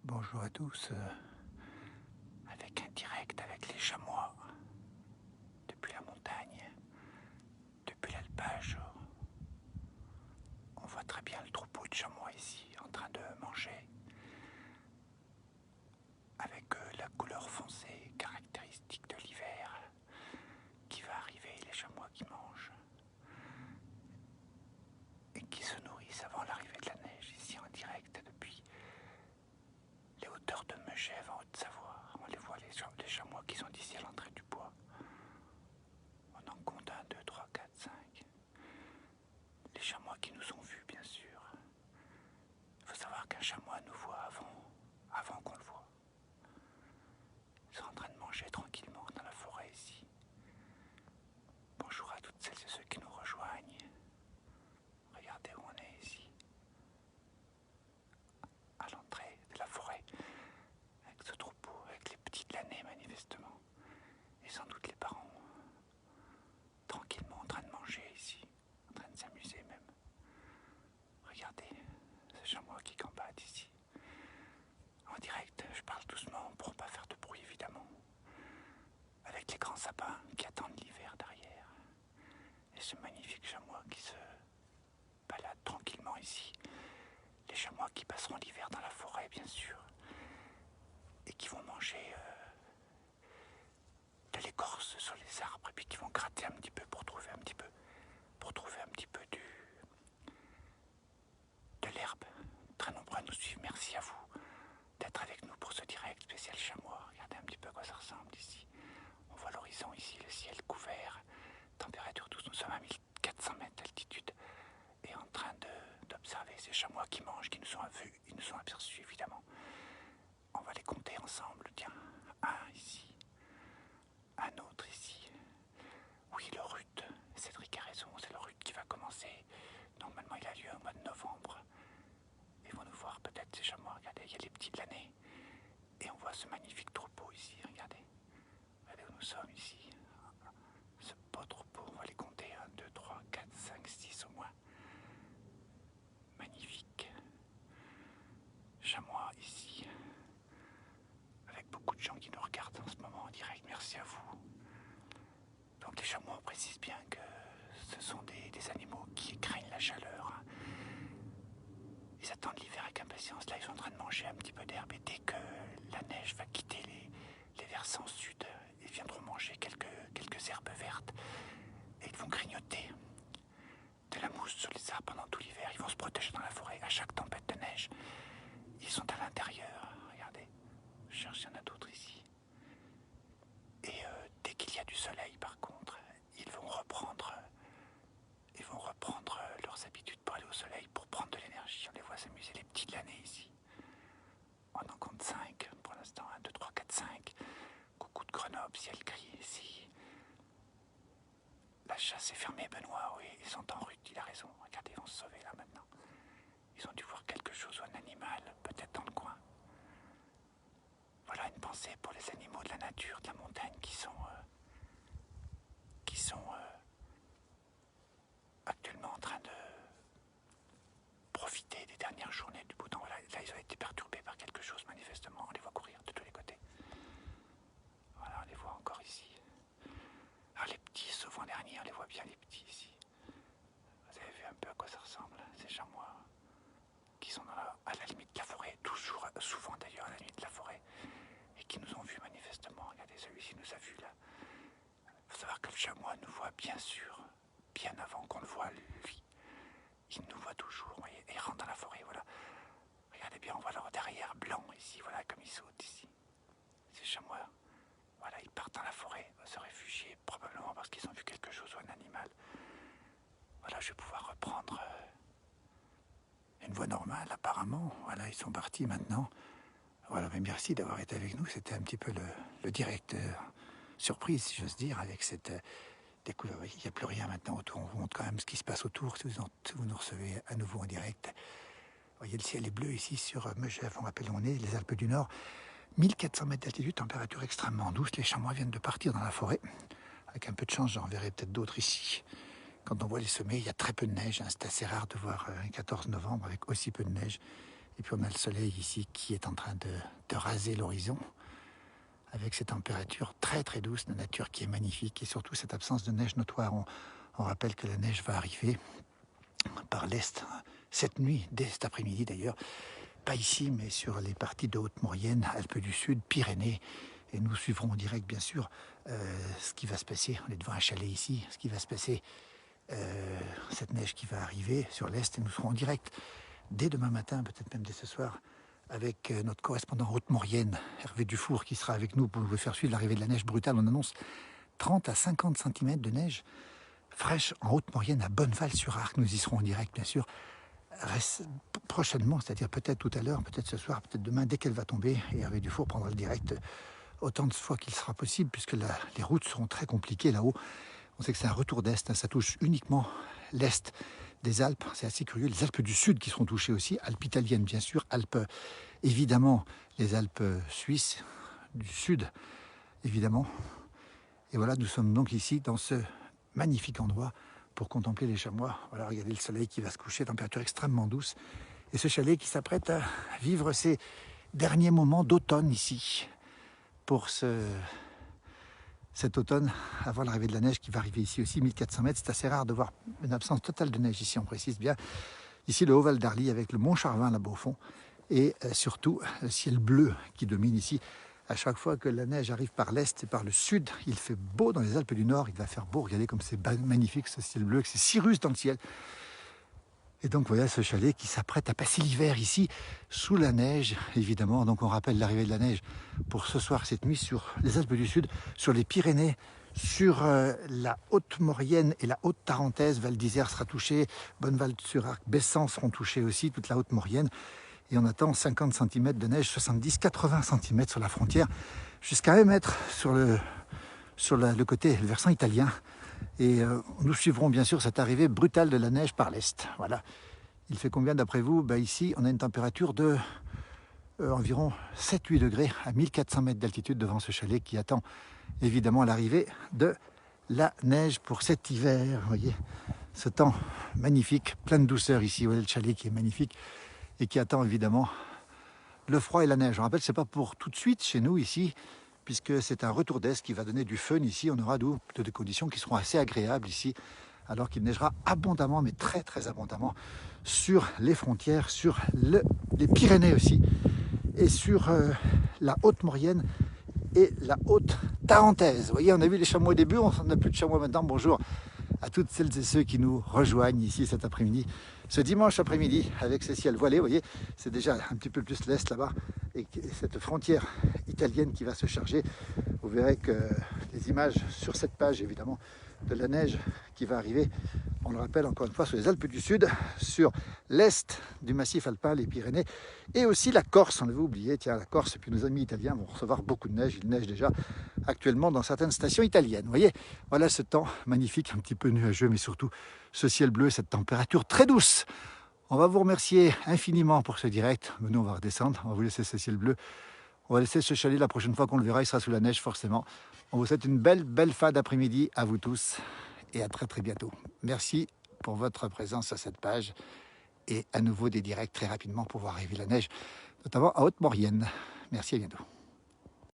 Bonjour à tous, avec un direct avec les chamois, depuis la montagne, depuis l'alpage. On voit très bien le troupeau de chamois ici, en train de manger, avec la couleur foncée caractéristique de l'hiver, qui va arriver, les chamois qui mangent, et qui se nourrissent avant l'arrivée de la neige, ici en direct depuis les hauteurs de Megève en Haute-Savoie. On les voit, les chamois qui sont ici à l'entrée du bois. On en compte 1, 2, 3, 4, 5. Les chamois qui nous ont vus, bien sûr. Il faut savoir qu'un chamois nous voit avant qu'on le voit. Ils sont en train de manger tranquillement dans la forêt ici. Bonjour à toutes celles et ceux qui nous rejoignent. Regardez où on est ici. À l'entrée de la forêt. Avec ce troupeau, avec les petits de l'année manifestement. Et sans doute les parents. Tranquillement en train de manger ici. En train de s'amuser même. Regardez, ce chamois qui gambade ici. En direct, je parle doucement pour ne pas faire de bruit évidemment. Avec les grands sapins qui attendent l'hiver derrière. Et ce magnifique chamois qui se balade tranquillement ici. Les chamois qui passeront l'hiver dans la forêt bien sûr. Et qui vont manger de l'écorce sur les arbres. Et puis qui vont gratter un petit peu pour trouver un petit peu de l'herbe. Très nombreux à nous suivre, merci à vous d'être avec nous pour ce direct spécial chamois. Regardez un petit peu à quoi ça ressemble ici. On voit l'horizon ici, le ciel couvert, température douce, nous sommes à 1400 mètres d'altitude et en train d'observer ces chamois qui mangent, qui nous ont vus, ils nous ont aperçus évidemment. On va les compter ensemble, tiens, un ici, un autre ici. Oui, le RUT, Cédric a raison, c'est le RUT qui va commencer. Normalement il a lieu au mois de novembre. Ils vont nous voir peut-être ces chamois, regardez, il y a les petits de l'année. Et on voit ce magnifique troupeau ici, regardez. Regardez où nous sommes ici. Ce beau troupeau, on va les compter. 1, 2, 3, 4, 5, 6 au moins. Magnifique. Chamois ici. Avec beaucoup de gens qui nous regardent en ce moment en direct. Merci à vous. Donc les chamois, on précise bien que ce sont des animaux qui craignent la chaleur. Ils attendent l'hiver avec impatience. Là, ils sont en train de manger un petit peu d'herbe. Et dès que la neige va quitter les versants sud, ils viendront manger quelques herbes vertes. Et ils vont grignoter de la mousse sur les arbres pendant tout l'hiver. Ils vont se protéger dans la forêt à chaque tempête de neige. Ils sont à l'intérieur. Regardez. Je cherche, il y en a d'autres ici. Et dès qu'il y a du soleil, par contre, ils vont reprendre leurs habitudes pour aller au soleil, pour prendre de l'énergie. On les voit s'amuser, les petits de l'année ici. On en compte 5 pour l'instant. 1, 2, 3, 4, 5. Coucou de Grenoble, ciel gris ici. La chasse est fermée, Benoît, oui, ils sont en route, il a raison. Regardez, ils vont se sauver là maintenant. Ils ont dû voir quelque chose ou un animal, peut-être dans le coin. Voilà une pensée pour les animaux de la nature, de la montagne qui sont actuellement en train de profiter des dernières journées du beau temps. Voilà, là, ils ont été perturbés par quelque chose, manifestement. On les voit courir de tous les côtés. Voilà, on les voit encore ici. Alors les petits, sauf en dernier, on les voit bien les petits ici. Vous avez vu un peu à quoi ça ressemble, ces chamois qui sont à la limite de la forêt, toujours, souvent d'ailleurs à la limite de la forêt, et qui nous ont vus manifestement. Regardez, celui-ci nous a vus là. Il faut savoir que le chamois nous voit bien sûr, bien avant qu'on le voit lui. Il nous voit toujours, vous voyez, et il rentre dans la forêt, voilà. Regardez bien, on voit leur derrière blanc ici, voilà, comme ils sautent ici. Ces chamois, voilà, ils partent dans la forêt, se réfugier, probablement parce qu'ils ont vu quelque chose ou un animal. Voilà, je vais pouvoir reprendre une voix normale, apparemment. Voilà, ils sont partis maintenant. Voilà, mais merci d'avoir été avec nous. C'était un petit peu le direct surprise, si j'ose dire, avec cette découverte. Il n'y a plus rien maintenant autour. On vous montre quand même ce qui se passe autour, si vous nous recevez à nouveau en direct. Vous voyez, le ciel est bleu ici sur Megève, on rappelle où on est, les Alpes du Nord. 1400 mètres d'altitude, température extrêmement douce. Les chamois viennent de partir dans la forêt. Avec un peu de chance, j'en verrai peut-être d'autres ici. Quand on voit les sommets, il y a très peu de neige. Hein. C'est assez rare de voir un 14 novembre avec aussi peu de neige. Et puis on a le soleil ici qui est en train de raser l'horizon, avec ces températures très très douces, de nature qui est magnifique, et surtout cette absence de neige notoire. On rappelle que la neige va arriver par l'est cette nuit, dès cet après-midi d'ailleurs, pas ici, mais sur les parties de Haute-Maurienne, Alpes du Sud, Pyrénées. Et nous suivrons en direct, bien sûr, ce qui va se passer. On est devant un chalet ici, ce qui va se passer, cette neige qui va arriver sur l'est. Et nous serons en direct dès demain matin, peut-être même dès ce soir, avec notre correspondant Haute-Maurienne, Hervé Dufour, qui sera avec nous pour vous faire suivre l'arrivée de la neige brutale. On annonce 30 à 50 cm de neige fraîche en Haute-Maurienne, à Bonneval-sur-Arc. Nous y serons en direct, bien sûr, prochainement, c'est-à-dire peut-être tout à l'heure, peut-être ce soir, peut-être demain, dès qu'elle va tomber. Et Hervé Dufour prendra le direct autant de fois qu'il sera possible, puisque les routes seront très compliquées là-haut. On sait que c'est un retour d'Est, hein, ça touche uniquement l'Est des Alpes. C'est assez curieux. Les Alpes du Sud qui seront touchées aussi, Alpes italiennes bien sûr, Alpes évidemment, les Alpes suisses du Sud évidemment. Et voilà, nous sommes donc ici dans ce magnifique endroit pour contempler les chamois. Voilà, regardez le soleil qui va se coucher, température extrêmement douce. Et ce chalet qui s'apprête à vivre ses derniers moments d'automne ici, pour cet automne, avant l'arrivée de la neige qui va arriver ici aussi, 1400 mètres. C'est assez rare de voir une absence totale de neige ici, on précise bien. Ici, le Haut-Val d'Arly avec le Mont Charvin là-bas au fond. Et surtout, le ciel bleu qui domine ici. À chaque fois que la neige arrive par l'est et par le sud, il fait beau dans les Alpes du Nord. Il va faire beau. Regardez comme c'est magnifique ce ciel bleu, c'est Cyrus dans le ciel. Et donc voilà ce chalet qui s'apprête à passer l'hiver ici, sous la neige, évidemment. Donc on rappelle l'arrivée de la neige pour ce soir, cette nuit, sur les Alpes du Sud, sur les Pyrénées, sur la Haute-Maurienne et la Haute-Tarentaise. Val d'Isère sera touché, Bonneval-sur-Arc, Bessan seront touchés aussi, toute la Haute-Maurienne. Et on attend 50 cm de neige, 70-80 cm sur la frontière, jusqu'à 1 mètre sur le côté, le versant italien. Et nous suivrons bien sûr cette arrivée brutale de la neige par l'est. Voilà. Il fait combien d'après vous? Ici, on a une température de environ 7-8 degrés à 1400 mètres d'altitude devant ce chalet qui attend évidemment l'arrivée de la neige pour cet hiver. Vous voyez, ce temps magnifique, plein de douceur ici. Vous voyez le chalet qui est magnifique et qui attend évidemment le froid et la neige. Je rappelle, ce n'est pas pour tout de suite chez nous ici, puisque c'est un retour d'Est qui va donner du fun ici. On aura des conditions qui seront assez agréables ici, alors qu'il neigera abondamment, mais très très abondamment, sur les frontières, sur les Pyrénées aussi, et sur la Haute-Maurienne et la Haute-Tarentaise. Vous voyez, on a vu les chamois au début, on n'a plus de chamois maintenant. Bonjour à toutes celles et ceux qui nous rejoignent ici cet après-midi, ce dimanche après-midi, avec ce ciel voilé. Vous voyez, c'est déjà un petit peu plus l'est là-bas, et cette frontière italienne qui va se charger. Vous verrez que les images sur cette page, évidemment, de la neige qui va arriver, on le rappelle encore une fois, sur les Alpes du Sud, sur l'est du massif alpin, les Pyrénées, et aussi la Corse. On l'avait oublié, tiens, la Corse, et puis nos amis italiens vont recevoir beaucoup de neige. Il neige déjà actuellement dans certaines stations italiennes. Vous voyez, voilà ce temps magnifique, un petit peu nuageux, mais surtout ce ciel bleu, cette température très douce. On va vous remercier infiniment pour ce direct. Nous, on va redescendre, on va vous laisser ce ciel bleu. On va laisser ce chalet la prochaine fois qu'on le verra, il sera sous la neige forcément. On vous souhaite une belle fin d'après-midi à vous tous et à très très bientôt. Merci pour votre présence à cette page et à nouveau des directs très rapidement pour voir arriver la neige, notamment à Haute-Maurienne. Merci, à bientôt.